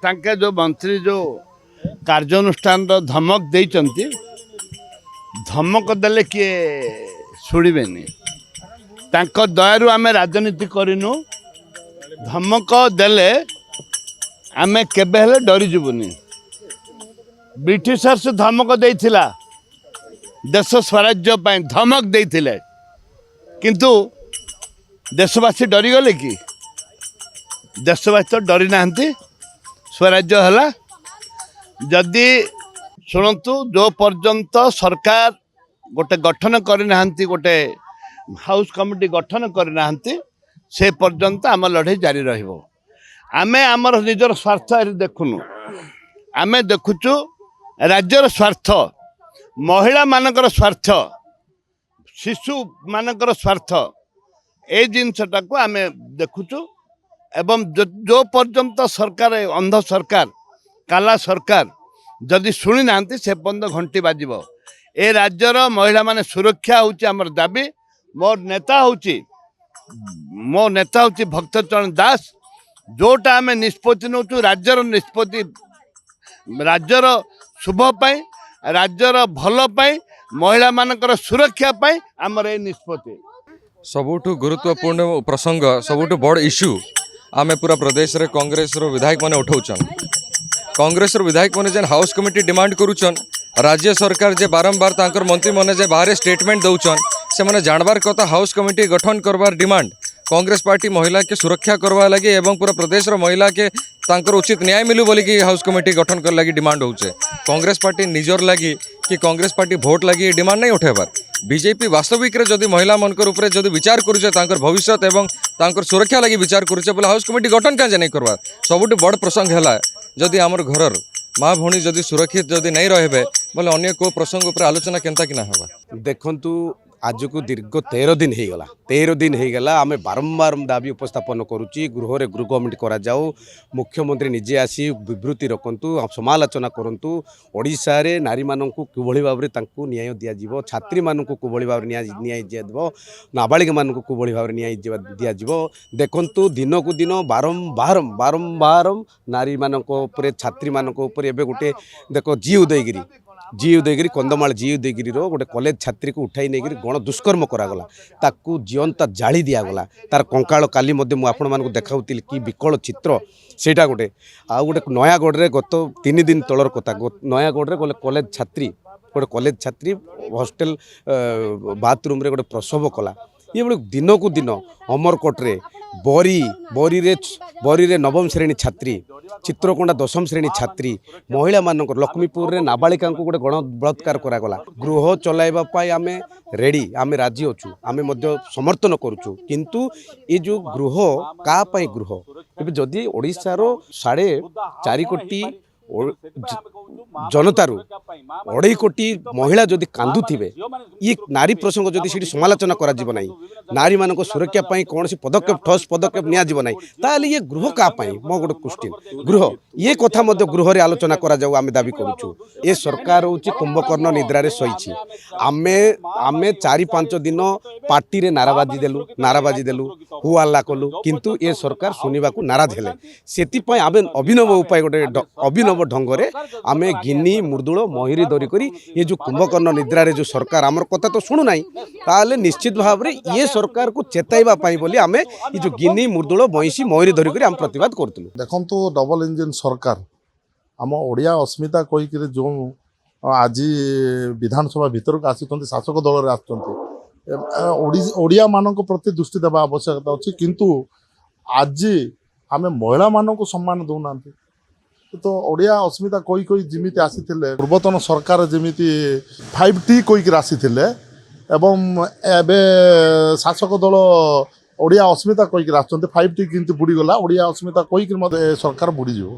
तांके जो मंत्री जो कार्यानुष्ठान धमक देइचंती धमक देले किए शुणिबेनी तांको दयारु आमे राजनीति करिनु धमक देले आमे केबे हेले डरी जुबुनी। ब्रिटिशर्स धमक देइथिला देश स्वराज्य पाई धमक देइथिले किंतु देशवासी डरी गले कि देशवासी तो डरी नाहंती। स्वराज्य हला जदि शुणु जो पर्यंत सरकार गोटे गठन करना गोटे हाउस कमिटी गठन करना से पर्यंत आम लड़े जारी रहिबो। आमे आमर निजर स्वार्थ देखुनु आमे देखुचु राज्यर स्वार्थ महिला मानकर स्वार्थ शिशु मानकर स्वार्थ ए जिनसटा को आमे देखुचु एवं जो पर्यंत सरकार अंध सरकार काला सरकार जदि शुणी ना से पर्यंत घंटी बाजिबो। ए राज्यर महिला माने सुरक्षा होची हमर दाबी। मोर नेता होची भक्तचरण दास जोटा आमे निष्पत्ति नौचु राज्यर निष्पत्ति राज्यर शुभ पाई राज्यर भल पाई महिला मानकर सुरक्षा पाई हमर ए निष्पत्ति सबुठु गुरुत्वपूर्ण प्रसंग सबुठु बड़ इश्यू आमे पूरा प्रदेश रे कांग्रेस रो विधायक माने उठाउछन। कांग्रेस रो विधायक माने जेन हाउस कमिटी डिमांड करूछन राज्य सरकार जे बारंबार तांकर मंत्री माने जे बाहर स्टेटमेंट दउछन से माने जानबार कथा हाउस कमिटी गठन करबार डिमांड कांग्रेस पार्टी महिला के सुरक्षा करवा लगी एवं पूरा प्रदेश रो महिला के तांकर उचित न्याय मिलू बोली कि हाउस कमिटी गठन कर लगी डिमांड होउछे। कांग्रेस पार्टी निजर लगी कि कांग्रेस पार्टी भोट लगी डिमांड नहीं उठेबार बीजेपी वास्तविक रे जदि महिला मनकर ऊपर जदि विचार करूछे तांकर भविष्य एवं तांकर सुरक्षा लगी विचार करूछे बोले हाउस कमिटी गठन क्या नहीं करबार। सबुठ बड़ प्रसंग है जदि आमर घरर माँ भौणी जदि सुरक्षित जदि नहीं रहे बोले अन्य को प्रसंग ऊपर आलोचना केनता कि ना होबा। देखंतु आज को दीर्घ 13 दिन हो गला आम बारंबार दाबी उपस्थापन करुच्ची गृह रे गृह कमिटी करा जाऊ मुख्यमंत्री निजे आसी विवृत्ति रखंतु समालोचना करंतु ओडिशा रे नारी माननकु किभଳି भाबरे तांकु न्याय दिया जीवो छात्री माननकु किभଳି भाबरे न्याय दिया जीवो नाबालिग माननकु किभଳି भाबरे न्याय दिया जीवो। देखंतु दिन को दिन बारंबार नारी मानक ऊपर छात्री मानक ऊपर एबे गोटे देखो जी उदयगिरी कंधमाल जी उदयगिरी गोटे कॉलेज छात्री को उठाई नहीं गण दुष्कर्म करागला ताकू जीवंता जाली दिगला तार कंकाल काली आपण मानक देखाऊली कि विकल चित्र सेटा गोटे आ गोटे नयागढ़ रे गत 3 दिन तलर कथा नयागढ़ रे गोटे कॉलेज छात्री हॉस्टेल बाथरूम रे गोटे प्रसव कला ये बड़े दिन को दिन अमरकोट रे बरी रे नवम श्रेणी छात्री चित्रकोंडा 10म श्रेणी छात्री महिला मानक लक्ष्मीपुर रे नाबालिका को गोटे गण बलात्कार करागला। गृह चलाइबा पाई आमे रेडी आमे राजी अच्छु आमे मध्य समर्थन करूछु किंतु ये जो गृह का पाई गृह जदि ओडिशा रो 4.5 कोटी जनतारू 2.5 कोटी महिला जदि कांदुथिबे ये नारी प्रसंग जदि सीटी समालोचना करा जीव नाही नारी मानक सुरक्षा पाई कौन पदक्षेप ठोस पदक्षेप निया जीव नाही ताले ये गृह का पाई मो गोटे क्वेश्चन गृह ये कथा मध्य गृह रे आलोचना करा जाऊ आमे दाबी करूछु। ए सरकार होची कुंभकर्ण निद्रा रे सईछि आमे 4-5 दिन पार्टी रे नाराबाजी देलु हुआल्ला कलु किंतु ए सरकार सुनिबा को नाराज हेले सेति पई आमे अभिनव उपाय गोटे अभिनव ढंग रे आमे गिनी मुर्दुल महिरी धरी करी ये जो कुंभकर्ण निद्रा रे जो सरकार आमर कथा तो शुणु नाही ताले निश्चित भाव रे ये सरकार को चेताइबा पाई बोली आमे ये जो गिनी मुर्दुल महिसी महिरी धरी करी आम प्रतिवाद करतलु। देखंतु डबल इंजन सरकार आम ओडिया अस्मिता कही कि जो आज विधानसभा भीतर को आसी शासक दल रे आछंती ओडिया मानक प्रति दृष्टि देवा आवश्यकता अच्छी किंतु आज आमे महिला मानक सम्मान दौना तो ओडिया अस्मिता कही जिमिति आसीथिले पूर्वतन सरकार जिमिति 5T कहीकि आसीथिले एवं एबे शासक दल ओडिया अस्मिता कहीकि आछंती 5T किंतु बुड़ी गला ओडिया अस्मिता कहीकि सरकार बुड़ी जीवो।